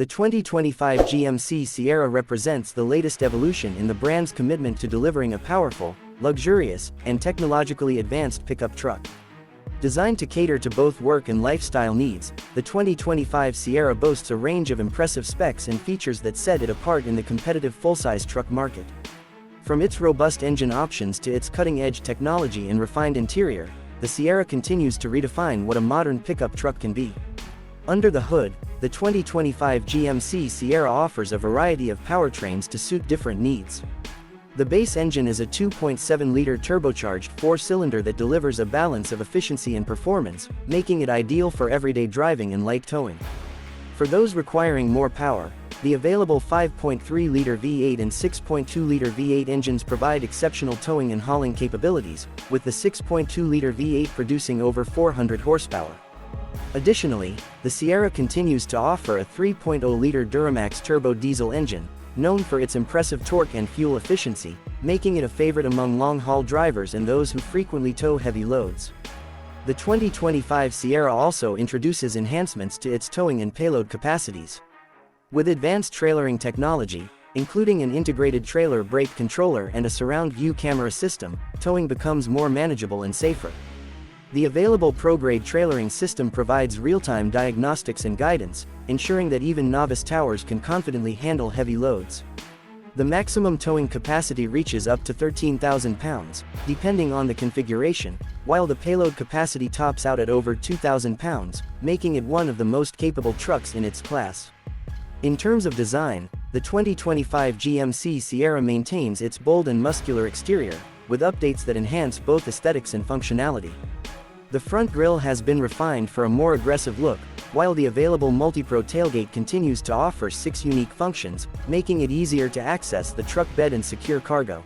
The 2025 GMC Sierra represents the latest evolution in the brand's commitment to delivering a powerful, luxurious, and technologically advanced pickup truck. Designed to cater to both work and lifestyle needs, the 2025 Sierra boasts a range of impressive specs and features that set it apart in the competitive full-size truck market. From its robust engine options to its cutting-edge technology and refined interior, the Sierra continues to redefine what a modern pickup truck can be. Under the hood, the 2025 GMC Sierra offers a variety of powertrains to suit different needs. The base engine is a 2.7-liter turbocharged four-cylinder that delivers a balance of efficiency and performance, making it ideal for everyday driving and light towing. For those requiring more power, the available 5.3-liter V8 and 6.2-liter V8 engines provide exceptional towing and hauling capabilities, with the 6.2-liter V8 producing over 400 horsepower. Additionally, the Sierra continues to offer a 3.0-liter Duramax turbo diesel engine, known for its impressive torque and fuel efficiency, making it a favorite among long-haul drivers and those who frequently tow heavy loads. The 2025 Sierra also introduces enhancements to its towing and payload capacities. With advanced trailering technology, including an integrated trailer brake controller and a surround view camera system, towing becomes more manageable and safer. The available ProGrade trailering system provides real-time diagnostics and guidance, ensuring that even novice towers can confidently handle heavy loads. The maximum towing capacity reaches up to 13,000 pounds, depending on the configuration, while the payload capacity tops out at over 2,000 pounds, making it one of the most capable trucks in its class. In terms of design, the 2025 GMC Sierra maintains its bold and muscular exterior, with updates that enhance both aesthetics and functionality. The front grille has been refined for a more aggressive look, while the available MultiPro tailgate continues to offer 6 unique functions, making it easier to access the truck bed and secure cargo.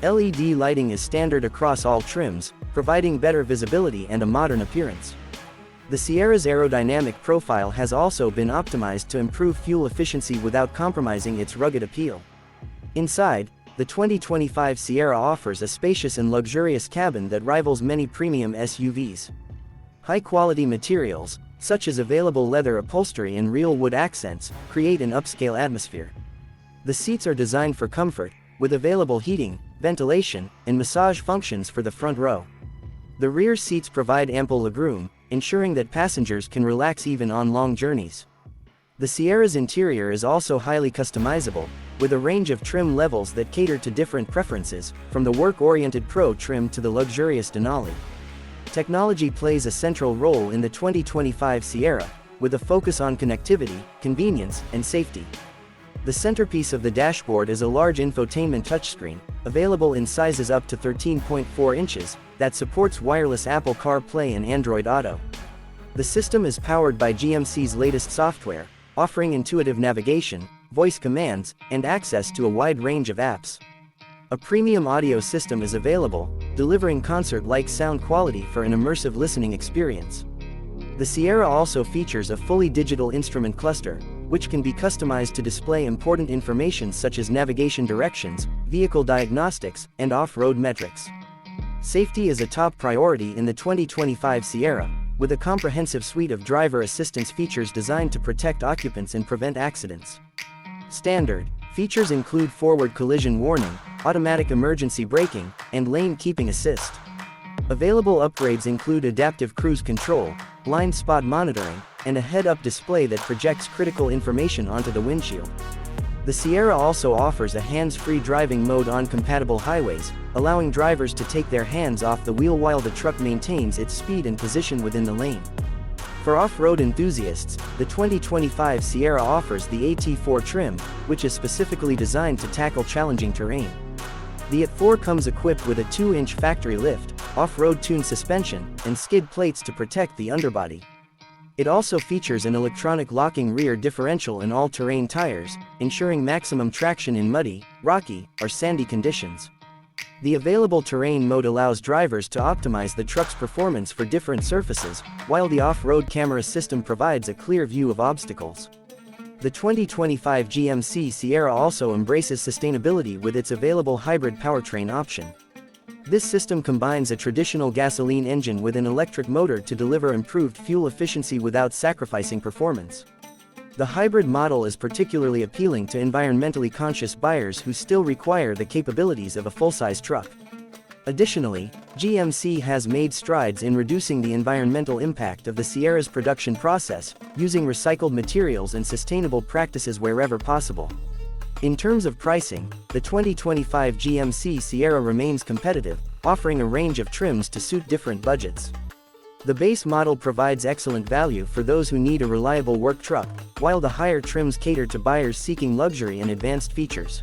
LED lighting is standard across all trims, providing better visibility and a modern appearance. The Sierra's aerodynamic profile has also been optimized to improve fuel efficiency without compromising its rugged appeal. Inside, the 2025 Sierra offers a spacious and luxurious cabin that rivals many premium SUVs. High-quality materials, such as available leather upholstery and real wood accents, create an upscale atmosphere. The seats are designed for comfort, with available heating, ventilation, and massage functions for the front row. The rear seats provide ample legroom, ensuring that passengers can relax even on long journeys. The Sierra's interior is also highly customizable, with a range of trim levels that cater to different preferences, from the work-oriented Pro trim to the luxurious Denali. Technology plays a central role in the 2025 Sierra, with a focus on connectivity, convenience, and safety. The centerpiece of the dashboard is a large infotainment touchscreen, available in sizes up to 13.4 inches, that supports wireless Apple CarPlay and Android Auto. The system is powered by GMC's latest software, offering intuitive navigation, voice commands, and access to a wide range of apps. A premium audio system is available, delivering concert-like sound quality for an immersive listening experience. The Sierra also features a fully digital instrument cluster, which can be customized to display important information such as navigation directions, vehicle diagnostics, and off-road metrics. Safety is a top priority in the 2025 Sierra, with a comprehensive suite of driver assistance features designed to protect occupants and prevent accidents. Standard features include forward collision warning, automatic emergency braking, and lane keeping assist. Available upgrades include adaptive cruise control, blind spot monitoring, and a head-up display that projects critical information onto the windshield. The Sierra also offers a hands-free driving mode on compatible highways, allowing drivers to take their hands off the wheel while the truck maintains its speed and position within the lane. For off-road enthusiasts, the 2025 Sierra offers the AT4 trim, which is specifically designed to tackle challenging terrain. The AT4 comes equipped with a 2-inch factory lift, off-road tuned suspension, and skid plates to protect the underbody. It also features an electronic locking rear differential and all-terrain tires, ensuring maximum traction in muddy, rocky, or sandy conditions. The available terrain mode allows drivers to optimize the truck's performance for different surfaces, while the off-road camera system provides a clear view of obstacles. The 2025 GMC Sierra also embraces sustainability with its available hybrid powertrain option. This system combines a traditional gasoline engine with an electric motor to deliver improved fuel efficiency without sacrificing performance. The hybrid model is particularly appealing to environmentally conscious buyers who still require the capabilities of a full-size truck. Additionally, GMC has made strides in reducing the environmental impact of the Sierra's production process, using recycled materials and sustainable practices wherever possible. In terms of pricing, the 2025 GMC Sierra remains competitive, offering a range of trims to suit different budgets. The base model provides excellent value for those who need a reliable work truck, while the higher trims cater to buyers seeking luxury and advanced features.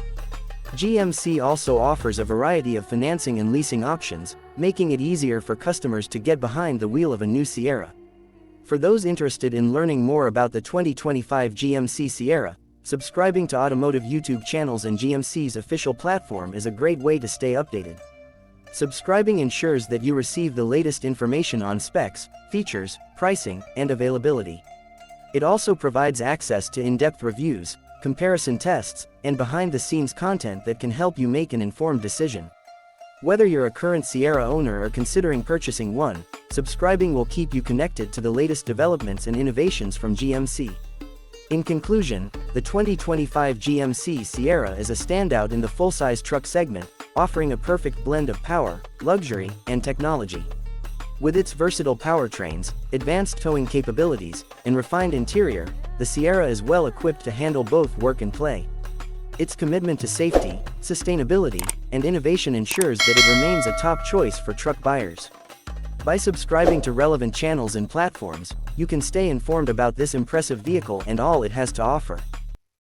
GMC also offers a variety of financing and leasing options, making it easier for customers to get behind the wheel of a new Sierra. For those interested in learning more about the 2025 GMC Sierra, subscribing to automotive YouTube channels and GMC's official platform is a great way to stay updated. Subscribing ensures that you receive the latest information on specs, features, pricing, and availability. It also provides access to in-depth reviews, comparison tests, and behind-the-scenes content that can help you make an informed decision. Whether you're a current Sierra owner or considering purchasing one, subscribing will keep you connected to the latest developments and innovations from GMC. In conclusion, the 2025 GMC Sierra is a standout in the full-size truck segment, offering a perfect blend of power, luxury, and technology. With its versatile powertrains, advanced towing capabilities, and refined interior, the Sierra is well equipped to handle both work and play. Its commitment to safety, sustainability, and innovation ensures that it remains a top choice for truck buyers. By subscribing to relevant channels and platforms, you can stay informed about this impressive vehicle and all it has to offer.